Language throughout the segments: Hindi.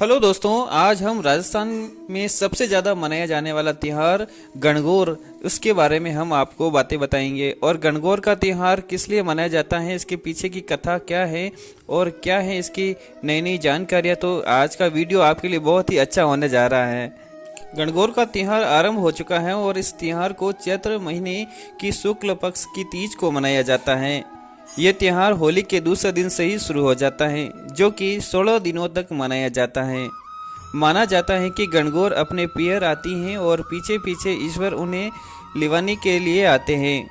हेलो दोस्तों, आज हम राजस्थान में सबसे ज़्यादा मनाया जाने वाला त्यौहार गणगौर उसके बारे में हम आपको बातें बताएंगे। और गणगौर का त्यौहार किस लिए मनाया जाता है, इसके पीछे की कथा क्या है और क्या है इसकी नई नई जानकारियाँ। तो आज का वीडियो आपके लिए बहुत ही अच्छा होने जा रहा है। गणगौर का त्यौहार आरंभ हो चुका है और इस त्यौहार को चैत्र महीने की शुक्ल पक्ष की तीज को मनाया जाता है। ये त्यौहार होली के दूसरे दिन से ही शुरू हो जाता है, जो कि 16 दिनों तक मनाया जाता है। माना जाता है कि गणगौर अपने पियर आती हैं और पीछे पीछे ईश्वर उन्हें लिवाने के लिए आते हैं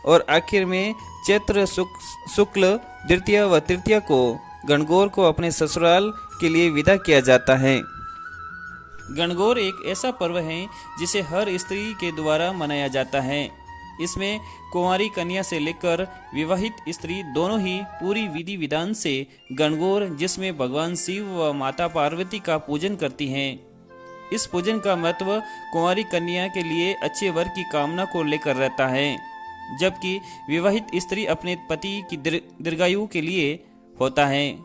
और आखिर में चैत्र शुक्ल द्वितीया व तृतीया को गणगौर को अपने ससुराल के लिए विदा किया जाता है। गणगौर एक ऐसा पर्व है जिसे हर स्त्री के द्वारा मनाया जाता है। इसमें कुंवारी कन्या से लेकर विवाहित स्त्री दोनों ही पूरी विधि विधान से गणगौर, जिसमें भगवान शिव व माता पार्वती का पूजन करती हैं। इस पूजन का महत्व कुंवारी कन्या के लिए अच्छे वर की कामना को लेकर रहता है, जबकि विवाहित स्त्री अपने पति की दीर्घायु के लिए होता है,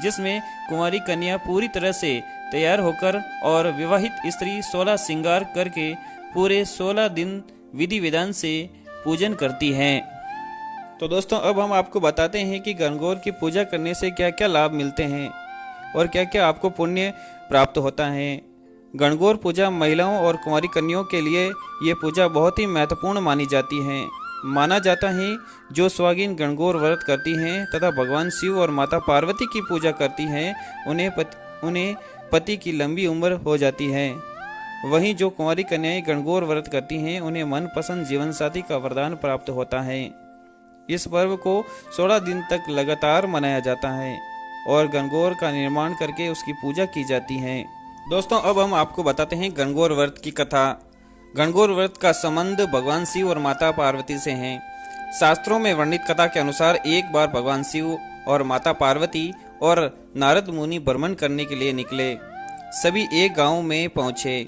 जिसमें कुंवारी कन्या पूरी तरह से तैयार होकर और विवाहित स्त्री 16 श्रृंगार करके पूरे 16 दिन विधि विधान से पूजन करती हैं। तो दोस्तों, अब हम आपको बताते हैं कि गणगौर की पूजा करने से क्या क्या लाभ मिलते हैं और क्या क्या आपको पुण्य प्राप्त होता है। गणगौर पूजा महिलाओं और कुंवारी कन्याओं के लिए ये पूजा बहुत ही महत्वपूर्ण मानी जाती है। माना जाता है जो सुहागिन गणगौर व्रत करती हैं तथा भगवान शिव और माता पार्वती की पूजा करती हैं, उन्हें पति की लंबी उम्र हो जाती है। वहीं जो कुंवारी कन्याएं गणगौर व्रत करती हैं, उन्हें मनपसंद जीवन साथी का वरदान प्राप्त होता है। इस पर्व को 16 दिन तक लगातार मनाया जाता है और गणगौर का निर्माण करके उसकी पूजा की जाती है। दोस्तों, अब हम आपको बताते हैं गणगौर व्रत की कथा। गणगौर व्रत का संबंध भगवान शिव और माता पार्वती से है। शास्त्रों में वर्णित कथा के अनुसार एक बार भगवान शिव और माता पार्वती और नारद मुनि भ्रमण करने के लिए निकले। सभी एक गांव में पहुंचे।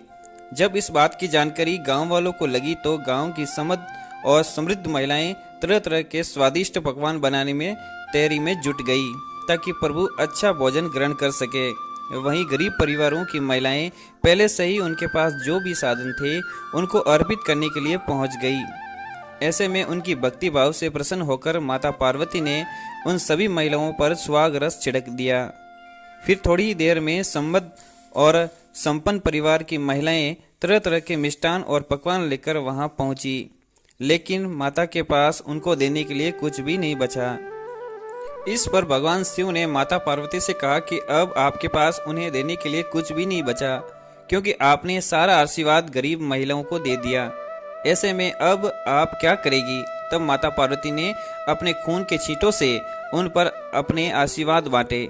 जब इस बात की जानकारी गांव वालों को लगी तो गांव की समृद्ध और समृद्ध महिलाएं तरह तरह के स्वादिष्ट पकवान बनाने में तैयारी में जुट गई ताकि प्रभु अच्छा भोजन ग्रहण कर सके। वहीं गरीब परिवारों की महिलाएं पहले से ही उनके पास जो भी साधन थे उनको अर्पित करने के लिए पहुंच गई। ऐसे में उनकी भक्ति भाव से प्रसन्न होकर माता पार्वती ने उन सभी महिलाओं पर सुहाग रस छिड़क दिया। फिर थोड़ी देर में समृद्ध और संपन्न परिवार की महिलाएं तरह तरह के मिष्ठान और पकवान लेकर वहां पहुंची, लेकिन माता के पास उनको देने के लिए कुछ भी नहीं बचा। इस पर भगवान शिव ने माता पार्वती से कहा कि अब आपके पास उन्हें देने के लिए कुछ भी नहीं बचा, क्योंकि आपने सारा आशीर्वाद गरीब महिलाओं को दे दिया। ऐसे में अब आप क्या करेगी। तब माता पार्वती ने अपने खून के छींटों से उन पर अपने आशीर्वाद बांटे।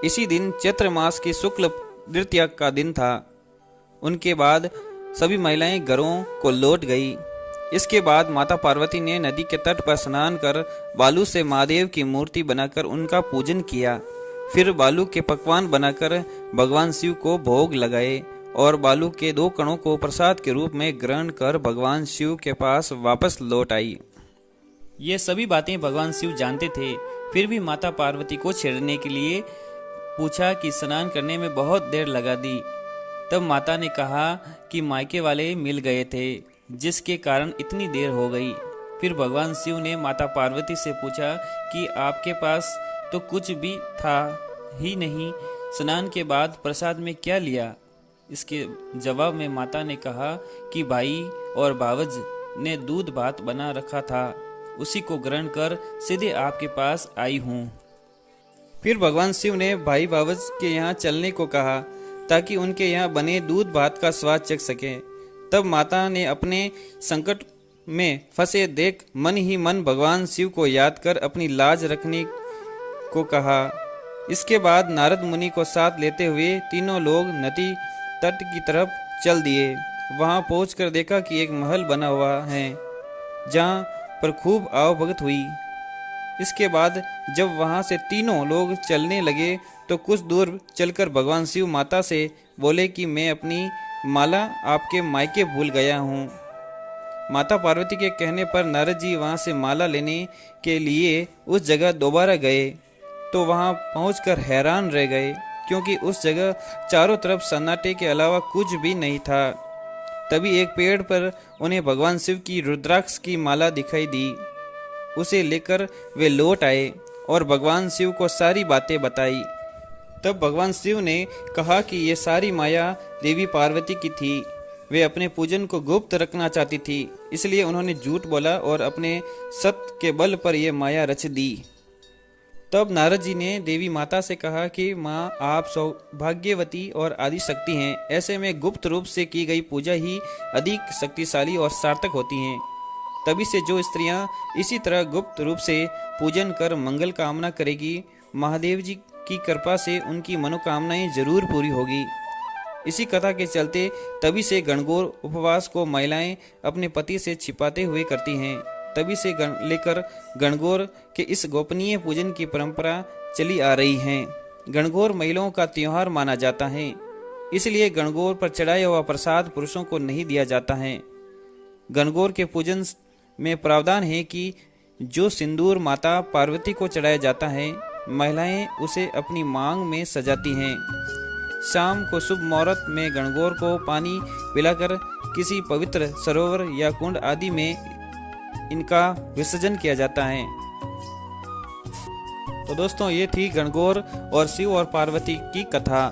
इसी दिन चैत्र मास की शुक्ल द्वितीया का दिन था। उनके बाद सभी महिलाएं घरों को लौट गई। इसके बाद माता पार्वती ने नदी के तट पर स्नान कर बालू से महादेव की मूर्ति बनाकर उनका पूजन किया। फिर बालू के पकवान बनाकर भगवान शिव को भोग लगाए और बालू के 2 कणों को प्रसाद के रूप में ग्रहण कर भगवान शिव के पास वापस लौट आई। ये सभी बातें भगवान शिव जानते थे, फिर भी माता पार्वती को छेड़ने के लिए पूछा कि स्नान करने में बहुत देर लगा दी। तब माता ने कहा कि मायके वाले मिल गए थे, जिसके कारण इतनी देर हो गई। फिर भगवान शिव ने माता पार्वती से पूछा कि आपके पास तो कुछ भी था ही नहीं, स्नान के बाद प्रसाद में क्या लिया। इसके जवाब में माता ने कहा कि भाई और भावज ने दूध भात बना रखा था, उसी को ग्रहण कर सीधे आपके पास आई हूँ। फिर भगवान शिव ने भाई भावज के यहाँ चलने को कहा ताकि उनके यहाँ बने दूध भात का स्वाद चख सके। तब माता ने अपने संकट में फंसे देख मन ही मन भगवान शिव को याद कर अपनी लाज रखने को कहा। इसके बाद नारद मुनि को साथ लेते हुए तीनों लोग नदी तट की तरफ चल दिए। वहां पहुंचकर देखा कि एक महल बना हुआ है जहां पर खूब आवभगत हुई। इसके बाद जब वहां से तीनों लोग चलने लगे तो कुछ दूर चलकर भगवान शिव माता से बोले कि मैं अपनी माला आपके मायके भूल गया हूँ। माता पार्वती के कहने पर नारद जी वहां से माला लेने के लिए उस जगह दोबारा गए तो वहां पहुंचकर हैरान रह गए, क्योंकि उस जगह चारों तरफ सन्नाटे के अलावा कुछ भी नहीं था। तभी एक पेड़ पर उन्हें भगवान शिव की रुद्राक्ष की माला दिखाई दी। उसे लेकर वे लौट आए और भगवान शिव को सारी बातें बताई। तब भगवान शिव ने कहा कि ये सारी माया देवी पार्वती की थी। वे अपने पूजन को गुप्त रखना चाहती थी, इसलिए उन्होंने झूठ बोला और अपने सत्य के बल पर यह माया रच दी। तब नारद जी ने देवी माता से कहा कि माँ, आप सौभाग्यवती और आदि शक्ति हैं। ऐसे में गुप्त रूप से की गई पूजा ही अधिक शक्तिशाली और सार्थक होती हैं। तभी से जो स्त्रियां इसी तरह गुप्त रूप से पूजन कर मंगल कामना करेगी, महादेव जी की कृपा से उनकी मनोकामनाएं जरूर पूरी होगी। इसी कथा के चलते तभी से गणगौर उपवास को महिलाएं अपने पति से छिपाते हुए करती हैं। तभी से लेकर गणगौर के इस गोपनीय पूजन की परंपरा चली आ रही है। गणगौर महिलाओं का त्योहार माना जाता है, इसलिए गणगौर पर चढ़ाया हुआ प्रसाद पुरुषों को नहीं दिया जाता है। गणगौर के पूजन में प्रावधान है कि जो सिंदूर माता पार्वती को चढ़ाया जाता है, महिलाएं उसे अपनी मांग में सजाती हैं। शाम को शुभ मुहूर्त में गणगौर को पानी पिलाकर किसी पवित्र सरोवर या कुंड आदि में इनका विसर्जन किया जाता है। तो दोस्तों, ये थी गणगौर और शिव और पार्वती की कथा,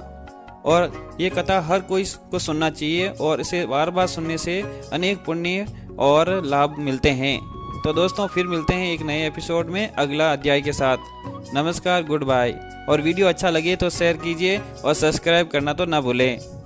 और ये कथा हर कोई को सुनना चाहिए और इसे बार बार सुनने से अनेक पुण्य और लाभ मिलते हैं। तो दोस्तों, फिर मिलते हैं एक नए एपिसोड में अगला अध्याय के साथ। नमस्कार, गुड बाय। और वीडियो अच्छा लगे तो शेयर कीजिए और सब्सक्राइब करना तो ना भूलें।